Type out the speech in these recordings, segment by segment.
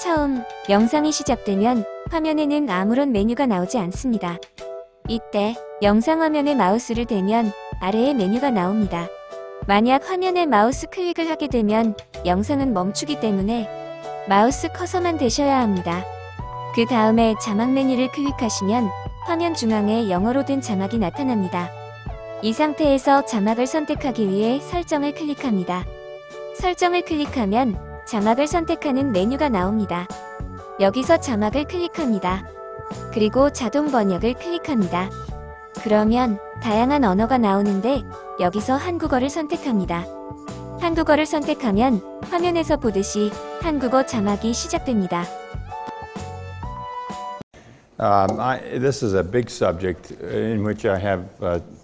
처음 영상이 시작되면 화면에는 아무런 메뉴가 나오지 않습니다. 이때 영상 화면에 마우스를 대면 아래에 메뉴가 나옵니다. 만약 화면에 마우스 클릭을 하게 되면 영상은 멈추기 때문에 마우스 커서만 대셔야 합니다. 그 다음에 자막 메뉴를 클릭하시면 화면 중앙에 영어로 된 자막이 나타납니다. 이 상태에서 자막을 선택하기 위해 설정을 클릭합니다. 설정을 클릭하면 자막을 선택하는 메뉴가 나옵니다. 여기서 자막을 클릭합니다. 그리고 자동 번역을 클릭합니다. 그러면 다양한 언어가 나오는데 여기서 한국어를 선택합니다. 한국어를 선택하면 화면에서 보듯이 한국어 자막이 시작됩니다. This is a big subject in which I have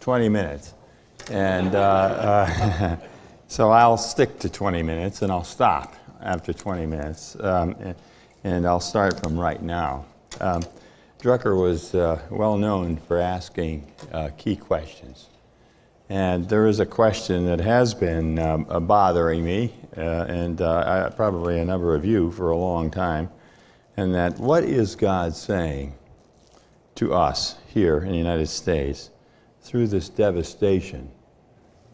20 minutes. And so I'll stick to 20 minutes and I'll stop after 20 minutes. And I'll start from right now. Drucker was well known for asking key questions. And there is a question that has been bothering me, and probably a number of you for a long time, and that what is God saying to us here in the United States through this devastation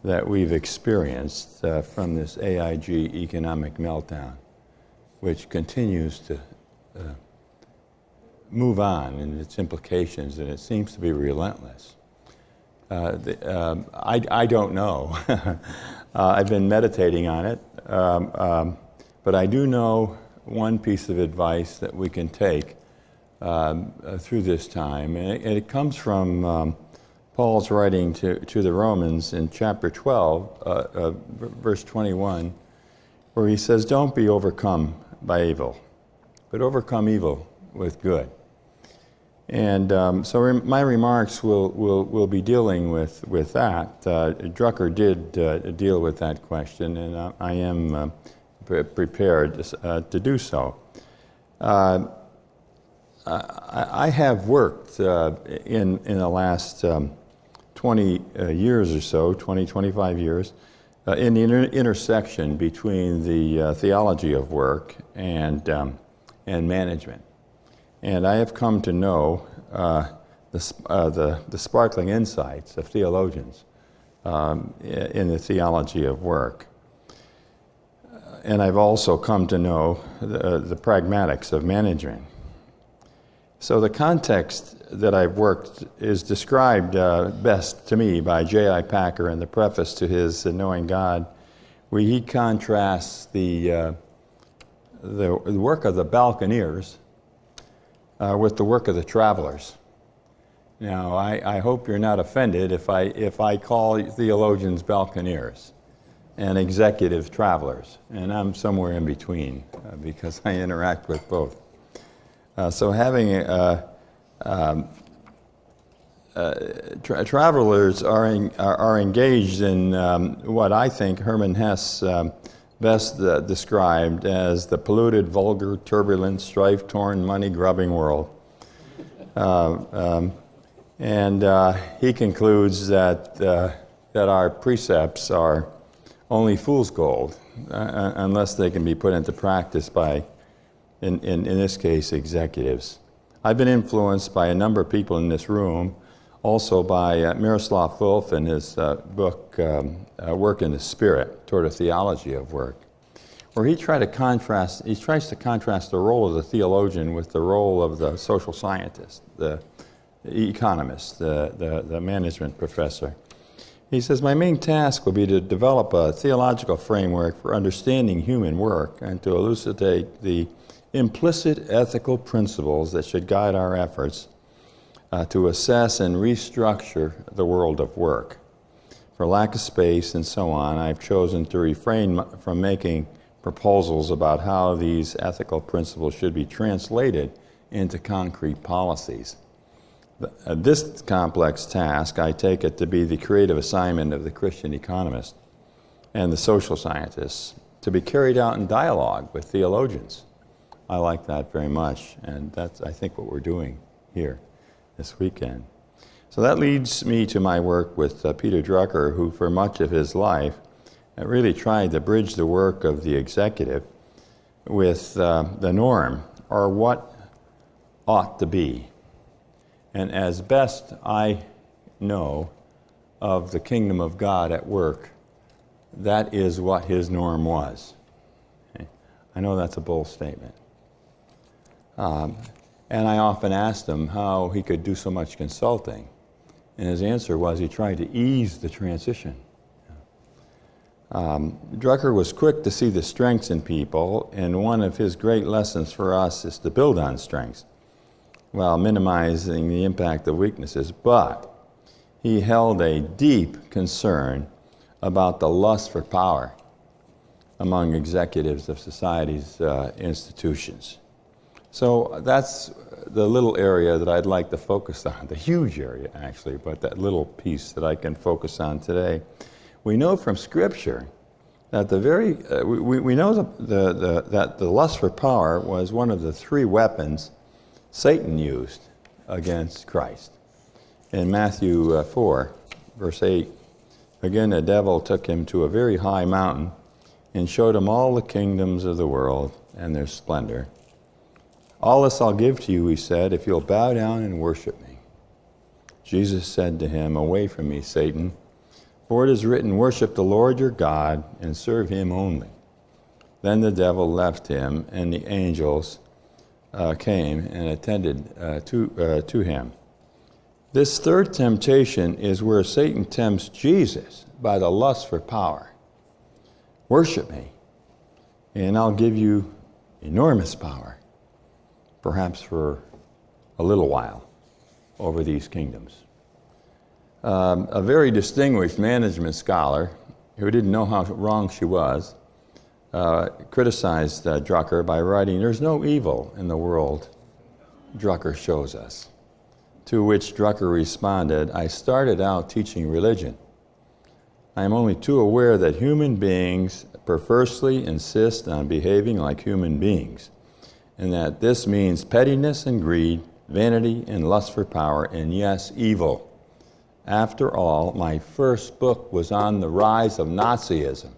that we've experienced from this AIG economic meltdown, which continues to move on in its implications, and it seems to be relentless. I don't know. I've been meditating on it, but I do know one piece of advice that we can take through this time, and it comes from Paul's writing to the Romans in chapter 12, verse 21, where he says, "Don't be overcome by evil, but overcome evil with good." And so my remarks will be dealing with that. Drucker did deal with that question, and I am prepared to do so. I have worked in the last 20 years or so, 25 years, in the intersection between the theology of work and management. And I have come to know the sparkling insights of theologians in the theology of work. And I've also come to know the pragmatics of management. So the context that I've worked is described best to me by J.I. Packer in the preface to his Knowing God, where he contrasts the work of the Balconeers with the work of the travelers. Now, I hope you're not offended if I call theologians Balconeers and executive travelers, and I'm somewhere in between because I interact with both. So having travelers are engaged in what I think Hermann Hesse best described as the polluted, vulgar, turbulent, strife-torn, money-grubbing world. And he concludes that our precepts are only fool's gold unless they can be put into practice by, in this case, executives. I've been influenced by a number of people in this room, also by Miroslav Volf in his book, Work in the Spirit, toward a theology of work, where he tries to contrast the role of the theologian with the role of the social scientist, the economist, the management professor. He says, "My main task will be to develop a theological framework for understanding human work and to elucidate the implicit ethical principles that should guide our efforts to assess and restructure the world of work. For lack of space and so on, I've chosen to refrain from making proposals about how these ethical principles should be translated into concrete policies. This complex task, I take it to be the creative assignment of the Christian economist and the social scientists, to be carried out in dialogue with theologians." I like that very much, and that's, I think, what we're doing here this weekend. So that leads me to my work with Peter Drucker, who for much of his life really tried to bridge the work of the executive with the norm, or what ought to be. And as best I know of the kingdom of God at work, that is what his norm was. Okay? I know that's a bold statement. And I often asked him how he could do so much consulting. And his answer was he tried to ease the transition. Drucker was quick to see the strengths in people, and one of his great lessons for us is to build on strengths while minimizing the impact of weaknesses. But he held a deep concern about the lust for power among executives of society's institutions. So that's the little area that I'd like to focus on, the huge area actually, but that little piece that I can focus on today. We know from Scripture that we know that the lust for power was one of the three weapons Satan used against Christ. In Matthew 4, verse 8, again the devil took him to a very high mountain and showed him all the kingdoms of the world and their splendor. All this I'll give to you, he said, if you'll bow down and worship me. Jesus said to him, away from me, Satan, for it is written, worship the Lord your God and serve him only. Then the devil left him, and the angels came and attended to him. This third temptation is where Satan tempts Jesus by the lust for power. Worship me, and I'll give you enormous power, perhaps for a little while, over these kingdoms. A very distinguished management scholar who didn't know how wrong she was criticized Drucker by writing, there's no evil in the world Drucker shows us. To which Drucker responded, I started out teaching religion. I am only too aware that human beings perversely insist on behaving like human beings, and that this means pettiness and greed, vanity and lust for power, and yes, evil. After all, my first book was on the rise of Nazism.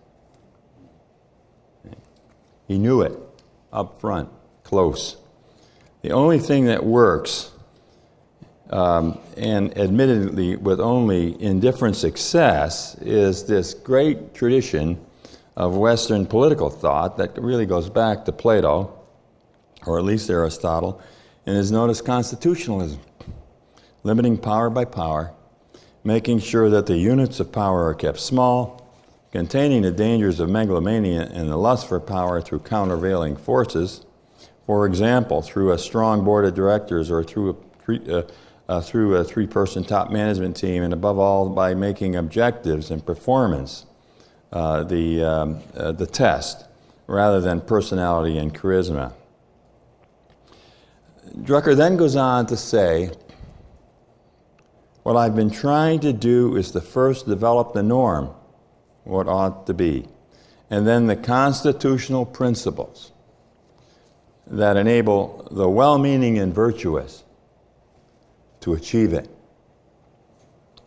He knew it up front, close. The only thing that works, and admittedly with only indifferent success, is this great tradition of Western political thought that really goes back to Plato, or at least Aristotle, and is known as constitutionalism, limiting power by power, making sure that the units of power are kept small, containing the dangers of megalomania and the lust for power through countervailing forces, for example, through a strong board of directors or through a three-person top management team, and above all by making objectives and performance the test rather than personality and charisma. Drucker then goes on to say, what I've been trying to do is to first develop the norm, what ought to be, and then the constitutional principles that enable the well-meaning and virtuous to achieve it.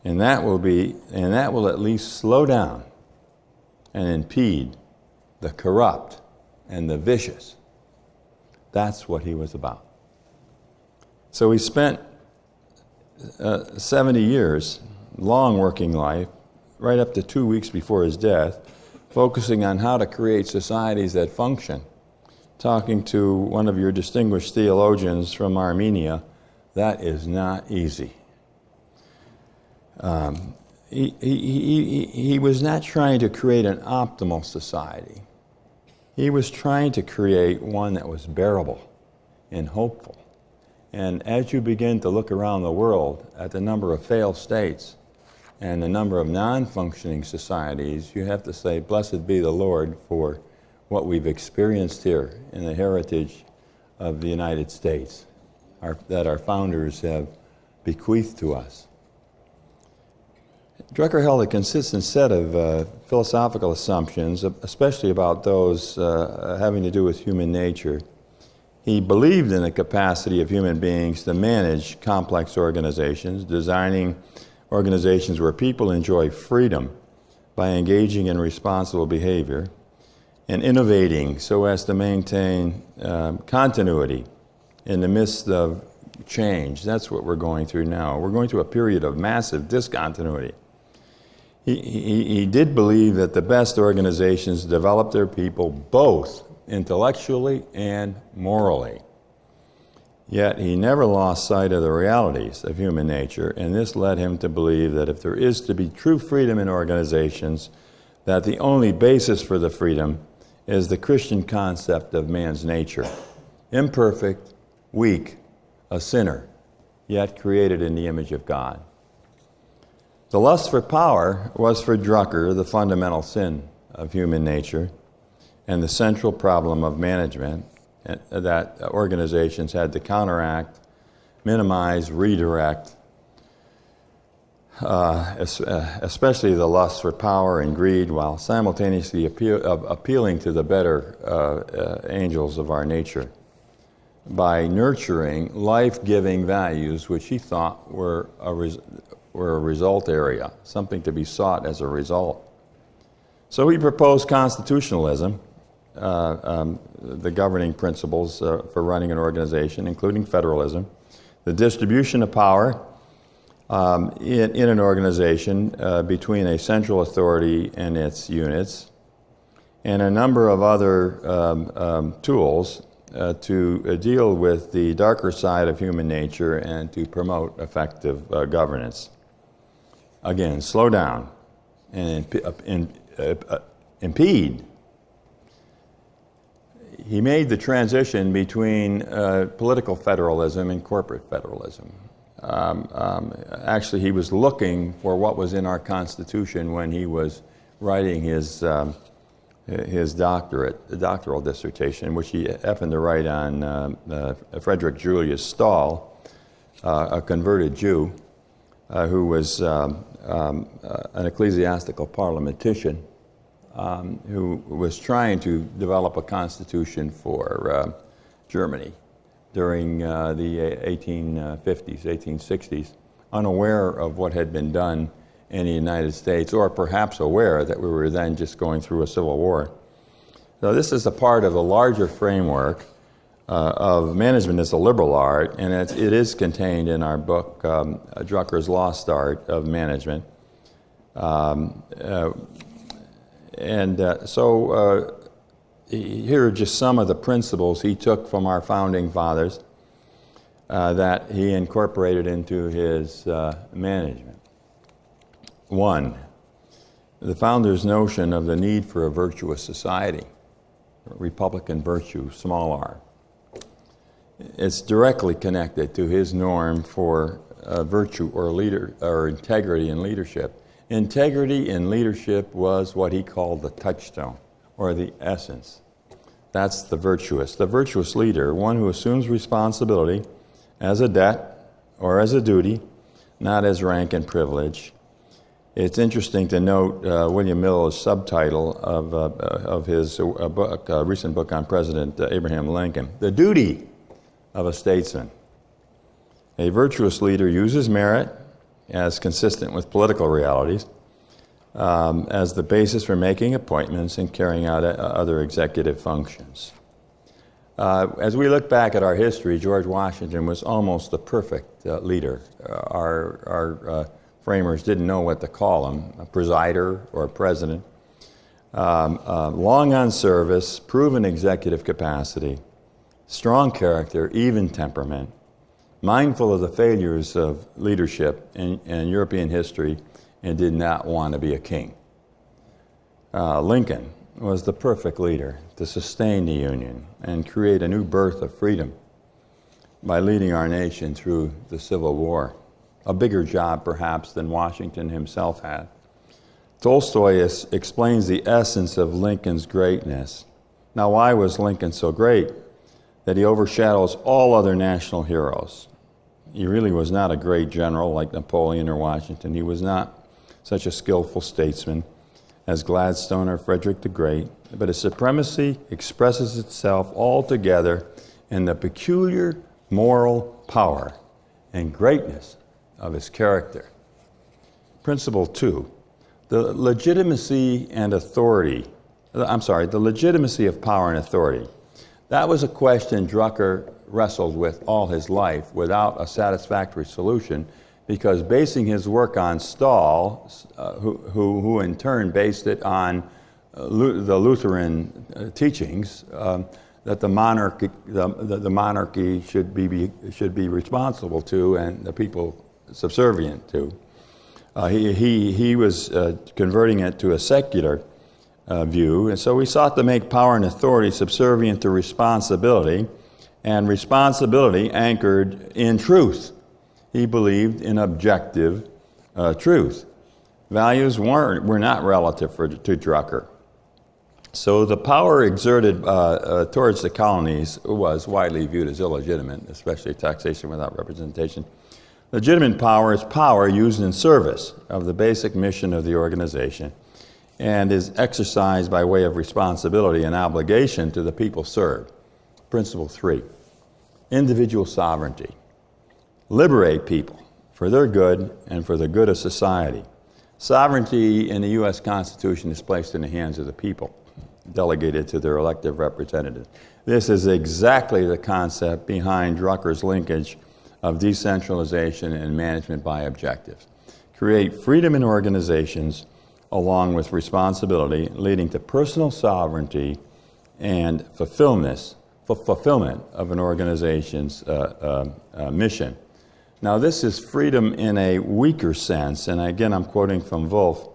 And that will at least slow down and impede the corrupt and the vicious. That's what he was about. So he spent 70 years, long working life, right up to 2 weeks before his death, focusing on how to create societies that function. Talking to one of your distinguished theologians from Armenia, that is not easy. He was not trying to create an optimal society. He was trying to create one that was bearable and hopeful. And as you begin to look around the world at the number of failed states and the number of non-functioning societies, you have to say, blessed be the Lord for what we've experienced here in the heritage of the United States, that our founders have bequeathed to us. Drucker held a consistent set of philosophical assumptions, especially about those having to do with human nature. He believed in the capacity of human beings to manage complex organizations, designing organizations where people enjoy freedom by engaging in responsible behavior. and innovating so as to maintain continuity in the midst of change. That's what we're going through now. We're going through a period of massive discontinuity. He did believe that the best organizations develop their people both intellectually and morally. Yet he never lost sight of the realities of human nature, and this led him to believe that if there is to be true freedom in organizations, that the only basis for the freedom is the Christian concept of man's nature. Imperfect, weak, a sinner, yet created in the image of God. The lust for power was for Drucker the fundamental sin of human nature and the central problem of management that organizations had to counteract, minimize, redirect, especially the lust for power and greed, while simultaneously appealing to the better angels of our nature by nurturing life-giving values which he thought were a result area, something to be sought as a result. So he proposed constitutionalism, the governing principles for running an organization, including federalism, the distribution of power in an organization between a central authority and its units, and a number of other tools to deal with the darker side of human nature and to promote effective governance. Again, slow down and impede. He made the transition between political federalism and corporate federalism. Actually, he was looking for what was in our Constitution when he was writing his doctoral dissertation, which he happened to write on Frederick Julius Stahl, a converted Jew who was an ecclesiastical parliamentician who was trying to develop a constitution for Germany during the 1850s, 1860s, unaware of what had been done in the United States, or perhaps aware that we were then just going through a civil war. So this is a part of the larger framework of management as a liberal art, and it is contained in our book, Drucker's Lost Art of Management. Here are just some of the principles he took from our founding fathers that he incorporated into his management. One, the founders' notion of the need for a virtuous society, Republican virtue, small r. It's directly connected to his norm for virtue or integrity in leadership. Integrity in leadership was what he called the touchstone, or the essence. That's the virtuous. The virtuous leader, one who assumes responsibility as a debt or as a duty, not as rank and privilege. It's interesting to note William Mill's subtitle of his recent book on President Abraham Lincoln, The Duty of a Statesman. A virtuous leader uses merit as consistent with political realities as the basis for making appointments and carrying out other executive functions. As we look back at our history, George Washington was almost the perfect leader. Our framers didn't know what to call him, a presider or a president. Long on service, proven executive capacity, strong character, even temperament, mindful of the failures of leadership in European history, and did not want to be a king. Lincoln was the perfect leader to sustain the Union and create a new birth of freedom by leading our nation through the Civil War, a bigger job perhaps than Washington himself had. Tolstoy explains the essence of Lincoln's greatness. Now, why was Lincoln so great? That he overshadows all other national heroes. He really was not a great general like Napoleon or Washington. He was not such a skillful statesman as Gladstone or Frederick the Great, but his supremacy expresses itself altogether in the peculiar moral power and greatness of his character. Principle 2, the legitimacy and authority the legitimacy of power and authority. That was a question Drucker wrestled with all his life without a satisfactory solution, because basing his work on Stahl, who in turn based it on the Lutheran teachings, that the monarchy should be responsible to and the people subservient to. He was converting it to a secular view, and so he sought to make power and authority subservient to responsibility, and responsibility anchored in truth. He believed in objective truth. Values were not relative to Drucker. So the power exerted towards the colonies was widely viewed as illegitimate, especially taxation without representation. Legitimate power is power used in service of the basic mission of the organization and is exercised by way of responsibility and obligation to the people served. Principle 3, individual sovereignty. Liberate people for their good and for the good of society. Sovereignty in the U.S. Constitution is placed in the hands of the people, delegated to their elected representatives. This is exactly the concept behind Drucker's linkage of decentralization and management by objectives. Create freedom in organizations along with responsibility, leading to personal sovereignty and fulfillment of an organization's mission. Now, this is freedom in a weaker sense, and again, I'm quoting from Wolff.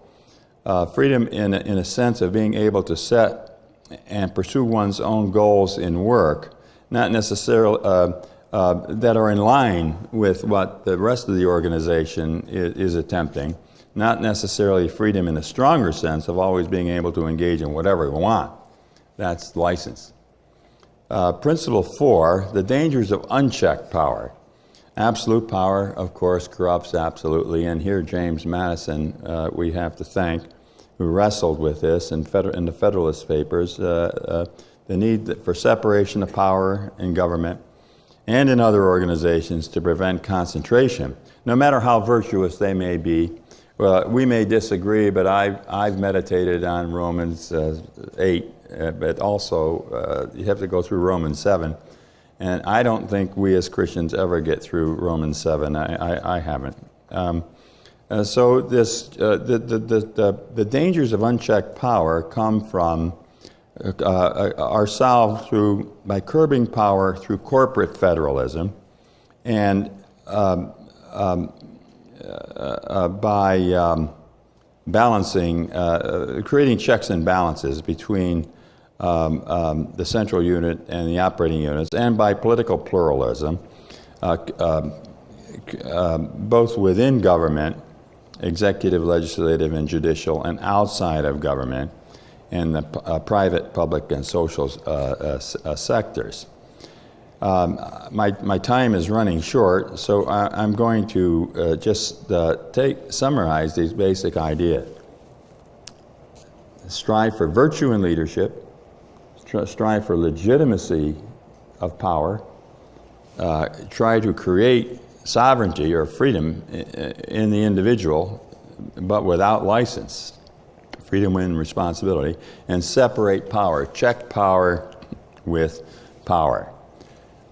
Freedom in a sense of being able to set and pursue one's own goals in work, not necessarily that are in line with what the rest of the organization is attempting, not necessarily freedom in a stronger sense of always being able to engage in whatever we want. That's license. Principle 4, the dangers of unchecked power. Absolute power, of course, corrupts absolutely, and here James Madison, we have to thank, who wrestled with this in the Federalist Papers, the need for separation of power in government and in other organizations to prevent concentration, no matter how virtuous they may be. Well, we may disagree, but I've meditated on Romans 8, but also you have to go through Romans 7. And I don't think we as Christians ever get through Romans 7. I haven't. So the dangers of unchecked power come from are solved by curbing power through corporate federalism, and by balancing, creating checks and balances between the central unit and the operating units, and by political pluralism, both within government, executive, legislative, and judicial, and outside of government, and the private, public, and social sectors. My time is running short, so I'm going to just summarize these basic ideas. Strive for virtue in leadership, strive for legitimacy of power, try to create sovereignty or freedom in the individual, but without license, freedom and responsibility, and separate power, check power with power.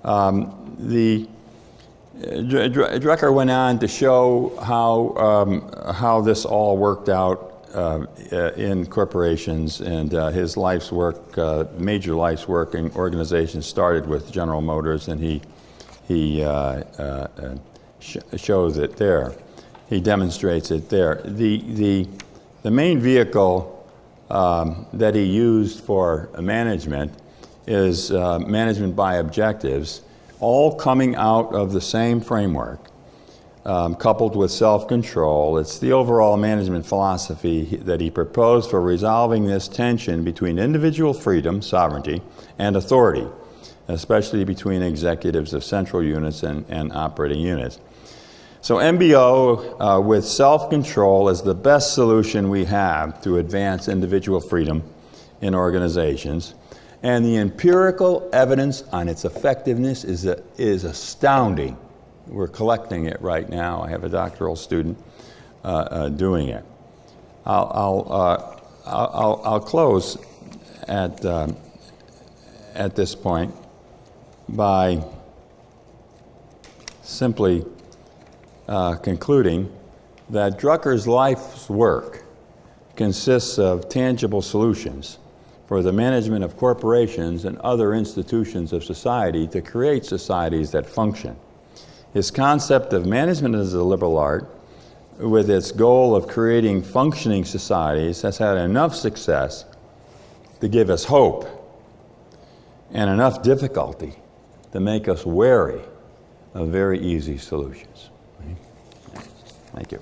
Drucker went on to show how this all worked out in corporations, and his life's work, major life's work in organizations, started with General Motors, and he shows it there. He demonstrates it there. The main vehicle that he used for management is management by objectives, all coming out of the same framework, coupled with self-control. It's the overall management philosophy that he proposed for resolving this tension between individual freedom, sovereignty, and authority, especially between executives of central units and operating units. So MBO with self-control is the best solution we have to advance individual freedom in organizations. And the empirical evidence on its effectiveness is astounding. We're collecting it right now. I have a doctoral student doing it. I'll close at this point by simply concluding that Drucker's life's work consists of tangible solutions for the management of corporations and other institutions of society to create societies that function. His concept of management as a liberal art, with its goal of creating functioning societies, has had enough success to give us hope and enough difficulty to make us wary of very easy solutions. Thank you.